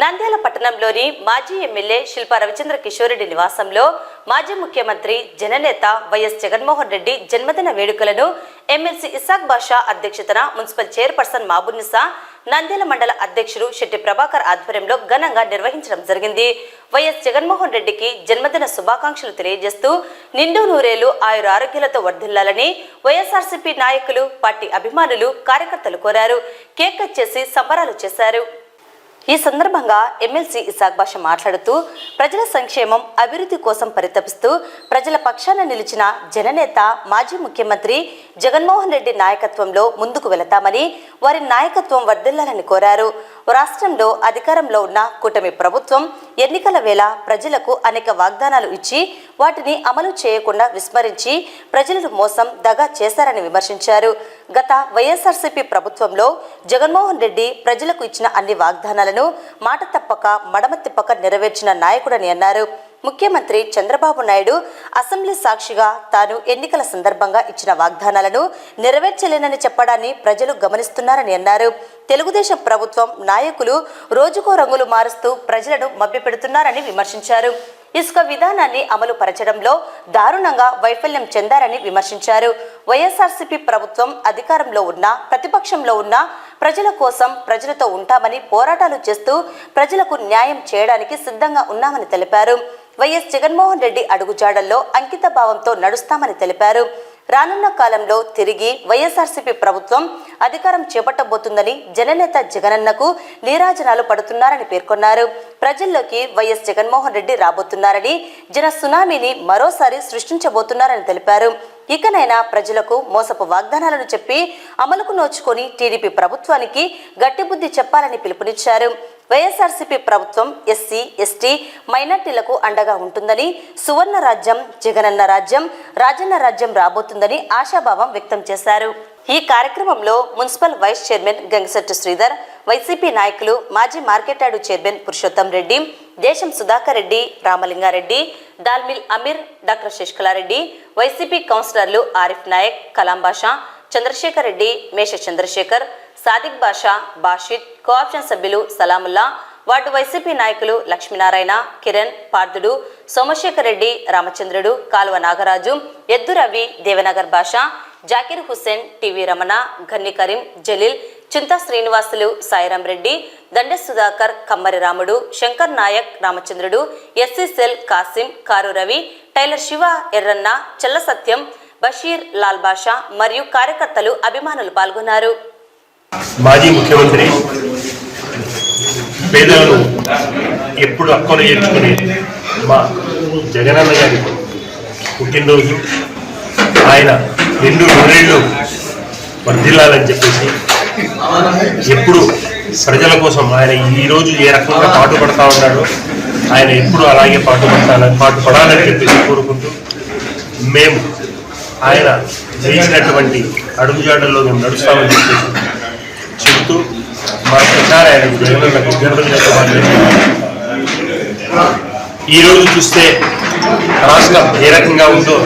నంద్యాల పట్టణంలోని మాజీ ఎమ్మెల్యే శిల్పా రవిచంద్ర కిషోర్ రెడ్డి నివాసంలో మాజీ ముఖ్యమంత్రి జననేత వైఎస్ జగన్మోహన్ రెడ్డి జన్మదిన వేడుకలను ఎమ్మెల్సీ ఇసాక్ బాషా అధ్యక్షతన మున్సిపల్ చైర్పర్సన్ మాబునిసా నంద్యాల మండల అధ్యక్షుడు శెట్టి ప్రభాకర్ ఆధ్వర్యంలో ఘనంగా నిర్వహించడం జరిగింది. వైఎస్ జగన్మోహన్ రెడ్డికి జన్మదిన శుభాకాంక్షలు తెలియజేస్తూ నిండు నూరేళ్లు ఆయురారోగ్యాలతో వర్ధిల్లాలని వైఎస్ఆర్సీపీ నాయకులు, పార్టీ అభిమానులు, కార్యకర్తలు కోరారు. కేక్ కట్ చేసి సంబరాలు చేశారు. ఈ సందర్భంగా ఎమ్మెల్సీ ఇసాక్ బాషా మాట్లాడుతూ ప్రజల సంక్షేమం, అభివృద్ధి కోసం పరితపిస్తూ ప్రజల పక్షాన నిలిచిన జననేత మాజీ ముఖ్యమంత్రి జగన్మోహన్ రెడ్డి నాయకత్వంలో ముందుకు వెళతామని, వారి నాయకత్వం వర్ధిల్లాలని కోరారు. రాష్ట్రంలో అధికారంలో ఉన్న కూటమి ప్రభుత్వం ఎన్నికల వేళ ప్రజలకు అనేక వాగ్దానాలు ఇచ్చి వాటిని అమలు చేయకుండా విస్మరించి ప్రజలను మోసం, దగా చేశారని విమర్శించారు. గత వైఎస్ఆర్సీపీ ప్రభుత్వంలో జగన్మోహన్ రెడ్డి ప్రజలకు ఇచ్చిన అన్ని వాగ్దానాలను మాట తప్పక, మడమ తిప్పక నెరవేర్చిన నాయకుడని అన్నారు. ముఖ్యమంత్రి చంద్రబాబు నాయుడు అసెంబ్లీ సాక్షిగా తాను ఎన్నికల సందర్భంగా ఇచ్చిన వాగ్దానాలను నెరవేర్చలేనని చెప్పడాన్ని ప్రజలు గమనిస్తున్నారని అన్నారు. తెలుగుదేశం ప్రభుత్వం నాయకులు రోజుకో రంగులు మారుస్తూ ప్రజలను మభ్యపెడుతున్నారని విమర్శించారు. ఇసుక విధానాన్ని అమలు పరచడంలో దారుణంగా వైఫల్యం చెందారని విమర్శించారు. వైఎస్ఆర్సీపీ ప్రభుత్వం అధికారంలో ఉన్నా, ప్రతిపక్షంలో ఉన్నా ప్రజల కోసం, ప్రజలతో ఉంటామని పోరాటాలు చేస్తూ ప్రజలకు న్యాయం చేయడానికి సిద్ధంగా ఉన్నామని తెలిపారు. వైఎస్ జగన్మోహన్ రెడ్డి అడుగుజాడల్లో అంకిత భావంతో నడుస్తామని తెలిపారు. రానున్న కాలంలో తిరిగి వైఎస్ఆర్సీపీ ప్రభుత్వం అధికారం చేపట్టబోతుందని జననేత జగనన్నకు నీరాజనాలు పడుతున్నారని పేర్కొన్నారు. ప్రజల్లోకి వైఎస్ జగన్మోహన్ రెడ్డి రాబోతున్నారని, జన సునామీని మరోసారి సృష్టించబోతున్నారని తెలిపారు. ఇకనైనా ప్రజలకు మోసపు వాగ్దానాలను చెప్పి అమలుకు నోచుకొని టీడీపీ ప్రభుత్వానికి గట్టి బుద్ధి చెప్పాలని పిలుపునిచ్చారు. వైఎస్ఆర్సీపీ ప్రభుత్వం ఎస్సీ, ఎస్టీ, మైనార్టీలకు అండగా ఉంటుందని, సువర్ణ రాజ్యం, జగనన్న రాజ్యం, రాజన్న రాజ్యం రాబోతుందని ఆశాభావం వ్యక్తం చేశారు. ఈ కార్యక్రమంలో municipal vice chairman Gangisetty Sridhar, YCP నాయకులు, మాజీ market yard chairman Purushottam Reddy, Desam Sudhakar Reddy, Ramalingareddy, దాల్మిల్ అమీర్, డాక్టర్ శశికళారెడ్డి, వైసీపీ కౌన్సిలర్లు ఆరిఫ్ నాయక్, కలాం బాషా, చంద్రశేఖర్ రెడ్డి, మేష చంద్రశేఖర్, సాదిక్ బాషా, బాషిద్, కోఆప్షన్ సభ్యులు సలాముల్లా, వార్డు వైసీపీ నాయకులు లక్ష్మీనారాయణ, కిరణ్, పార్థుడు, సోమశేఖర్ రెడ్డి, రామచంద్రుడు, Kaluva Nagaraju, Eddu Ravi, Devanagar Basha, Jakir Hussain, TV Ramana, Ganni Karim, Jalil, Chinta Srinivasulu, Sairam Reddy, Dande Sudhakar, Kammari Ramudu, Shankar Naik, Ramachandrudu, SC cell, Kasim, car Ravi, tailor Siva, Erranna, Chella Satyam, Basheer, Lal బాషా మరియు కార్యకర్తలు, అభిమానులు పాల్గొన్నారు. మాజీ ముఖ్యమంత్రి పేదలను ఎప్పుడు అక్కలు చేర్చుకుని మా జగనన్న గారి పుట్టినరోజు, ఆయన నిండు నూరేళ్లు వర్ధిల్లాలని చెప్పేసి ఎప్పుడు ప్రజల కోసం ఆయన ఈరోజు ఏ రకంగా పాటుపడతా ఉన్నాడో ఆయన ఎప్పుడు అలాగే పాటుపడాలని చెప్పేసి కోరుకుంటూ మేము ఆయన వేసినటువంటి అడుగుజాడల్లో మేము నడుస్తామని చెప్పేసి చెబుతూ మరొకసారి ఆయన జగనన్నకు జన్మదిన ఈరోజు చూస్తే రాష్ట్రం ఏ రకంగా ఉందో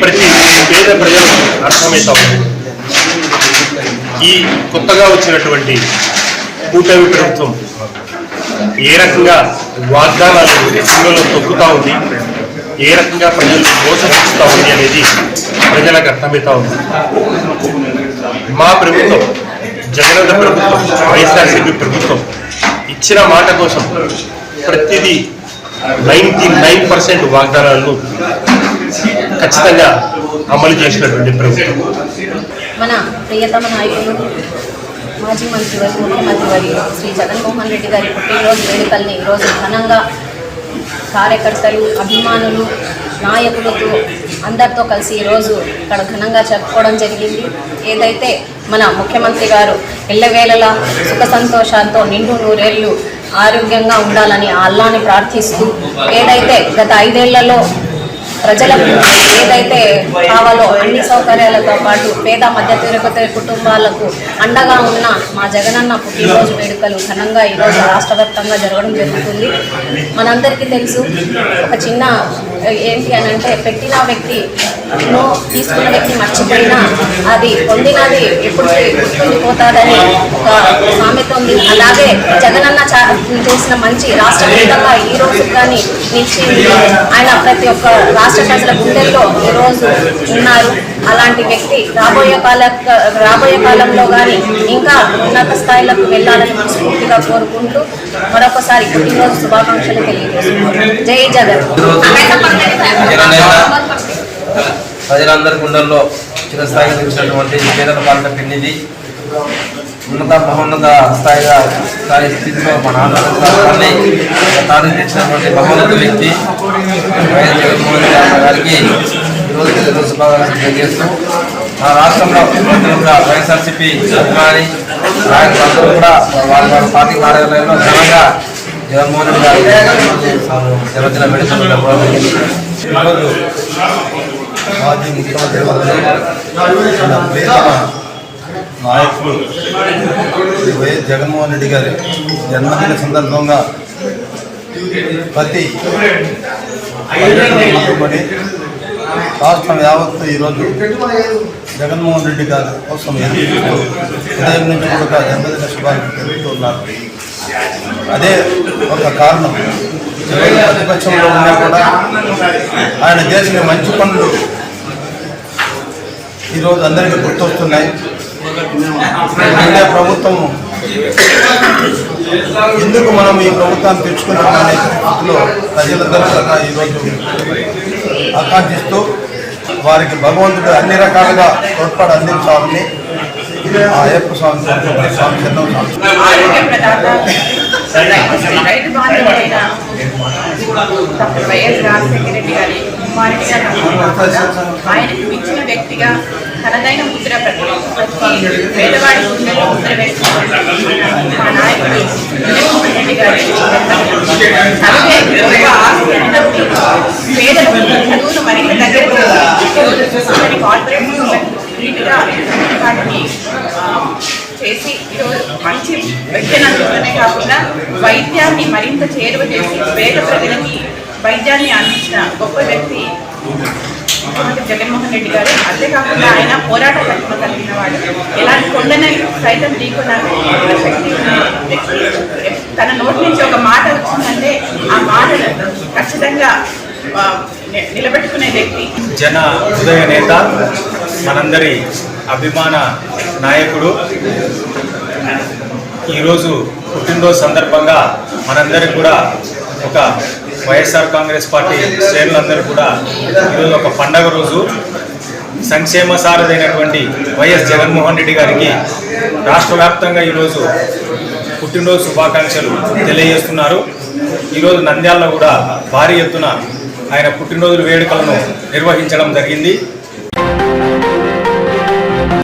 ప్రతి పేద ప్రజలకు అర్థమవుతా ఉంది. ఈ కొత్తగా వచ్చినటువంటి కూటమి ప్రభుత్వం ఏ రకంగా వాగ్దానాలు ఎన్నికల్లో తొక్కుతా ఉంది, ఏ రకంగా ప్రజలు మోసగిస్తూ ఉంది అనేది ప్రజలకు అర్థమవుతా ఉంది. మా ప్రభుత్వం, జగనన్న ప్రభుత్వం, వైఎస్ఆర్సీపీ ప్రభుత్వం ఇచ్చిన మాట కోసం ప్రతిదీ 99% వాగ్దానాలను ఖచ్చితంగా అమలు చేసినటువంటి ప్రభుత్వం. మన ప్రియతమ నాయకులు, మాజీ ముఖ్యమంత్రి వర్యులు శ్రీ జగన్మోహన్ రెడ్డి గారి పుట్టినరోజు వేడుకల్ని ఈరోజు ఘనంగా కార్యకర్తలు, అభిమానులు, నాయకులతో అందరితో కలిసి ఈరోజు ఇక్కడ ఘనంగా జరుపుకోవడం జరిగింది. ఏదైతే మన ముఖ్యమంత్రి గారు ఎల్లవేళలా సుఖ సంతోషాలతో నిండు నూరేళ్లు ఆరోగ్యంగా ఉండాలని అల్లాని ప్రార్థిస్తూ, ఏదైతే గత 5 ఏళ్లలో ప్రజలకు ఏదైతే కావాలో అన్ని సౌకర్యాలతో పాటు పేద మధ్యతరగతి కుటుంబాలకు అండగా ఉన్న మా జగనన్న పుట్టినరోజు వేడుకలు ఘనంగా ఈరోజు రాష్ట్ర వ్యాప్తంగా జరగడం జరుగుతుంది. మనందరికీ తెలుసు, ఒక చిన్న ఏంటి అని అంటే, పెట్టిన వ్యక్తి తీసుకున్న వ్యక్తి మర్చిపోయినా అది పొందినది ఎప్పుడు గుర్తుండిపోతాదని ఒక సామెత ఉంది. అలాగే జగనన్న చేసిన మంచి రాష్ట్ర వ్యాప్తంగా ఈ రోజు కానీ నిలిచింది. ఆయన ప్రతి ఒక్క రాష్ట్ర ప్రజల గుండెల్లో ఈరోజు ఉన్నారు. అలాంటి వ్యక్తి రాబోయే కాలంలో కానీ ఇంకా ఉన్నత స్థాయిలకు వెళ్ళాలని మనస్ఫూర్తిగా కోరుకుంటూ మరొకసారి పుట్టినరోజు శుభాకాంక్షలు తెలియజేస్తున్నాను. జై జగన్. ప్రజలందరి గుండెల్లో చిరస్థాయిగా నిలిచినటువంటి పేదల పాలన పెన్నిది మహోన్నత స్థాయి స్థితిలో మన ఆంధ్రప్రదేశ్ని తాను తెచ్చినటువంటి మహోన్నత వ్యక్తి వైఎస్ జగన్మోహన్ రెడ్డి గారికి ఈరోజు శుభాకాంక్షలు తెలియజేస్తూ మా రాష్ట్రంలో వైఎస్ఆర్సీపీ అభిమాని నాయకులందరూ కూడా వాళ్ళ పార్టీ కార్యాలయంలో ఘనంగా జగన్మోహన్ రెడ్డి గారి జన్మదిన వేడుకలు ఈరోజు మాజీ ముఖ్యమంత్రి నాయకులు వైఎస్ జగన్మోహన్ రెడ్డి గారి జన్మదిన సందర్భంగా ప్రతి రాష్ట్రం యావత్తు ఈరోజు జగన్మోహన్ రెడ్డి గారి కోసం ఉదయం నుంచి కూడా జన్మదిన శుభాకాంక్షలు తెలుపుతున్నారు. అదే ఒక కారణం. ప్రతిపక్షంలో ఉన్నా కూడా ఆయన చేసిన మంచి పనులు ఈరోజు అందరికీ గుర్తొస్తున్నాయి. ప్రభుత్వం ఎందుకు మనం ఈ ప్రభుత్వాన్ని తెచ్చుకున్నామనే స్థితిలో ప్రజలందరూ కూడా ఈరోజు ఆకాంక్షిస్తూ వారికి భగవంతుడు అన్ని రకాలుగా తోడ్పాటు అందించాలని ఆ అయ్యప్ప స్వామి రైతు బాంధవుడైన వైఎస్ రాజశేఖర రెడ్డి గారి కుమారుడిగా ఆయనకు మించిన వ్యక్తిగా తనదైన ముద్ర ప్రతి పేదవాడి గుండెలో ముద్ర వేసుకున్న మా నాయకుడు జగన్మోహన్ రెడ్డి గారి అలాగే గొప్ప ఆస్తి అయినప్పుడు పేదలకు చదువును మరింత దగ్గర కార్పొరేట్ నీట్గా వాటిని చేసి ఈరోజు మంచి వైద్యాన్ని అందించడమే కాకుండా వైద్యాన్ని మరింత చేరువ చేసి పేద ప్రజలకి వైద్యాన్ని అందించిన గొప్ప వ్యక్తి జగన్మోహన్ రెడ్డి గారు. అంతేకాకుండా ఆయన పోరాట పటిమ కలిగిన వాడు. ఎలాంటి కొండని సైతం ఢీకొన్న శక్తి వ్యక్తి. తన నోటి నుంచి ఒక మాట వచ్చిందంటే ఆ మాటను ఖచ్చితంగా నిలబెట్టుకునే వ్యక్తి. జన హృదయ నేత, మనందరి అభిమాన నాయకుడు. ఈరోజు పుట్టినరోజు సందర్భంగా మనందరికీ కూడా ఒక వైఎస్ఆర్ కాంగ్రెస్ పార్టీ శ్రేణులందరూ కూడా ఈరోజు ఒక పండగ రోజు. సంక్షేమ సారథైనటువంటి వైఎస్ జగన్మోహన్ రెడ్డి గారికి రాష్ట్ర వ్యాప్తంగా ఈరోజు పుట్టినరోజు శుభాకాంక్షలు తెలియజేస్తున్నారు. ఈరోజు నంద్యాలలో కూడా భారీ ఎత్తున ఆయన పుట్టినరోజు వేడుకలను నిర్వహించడం జరిగింది.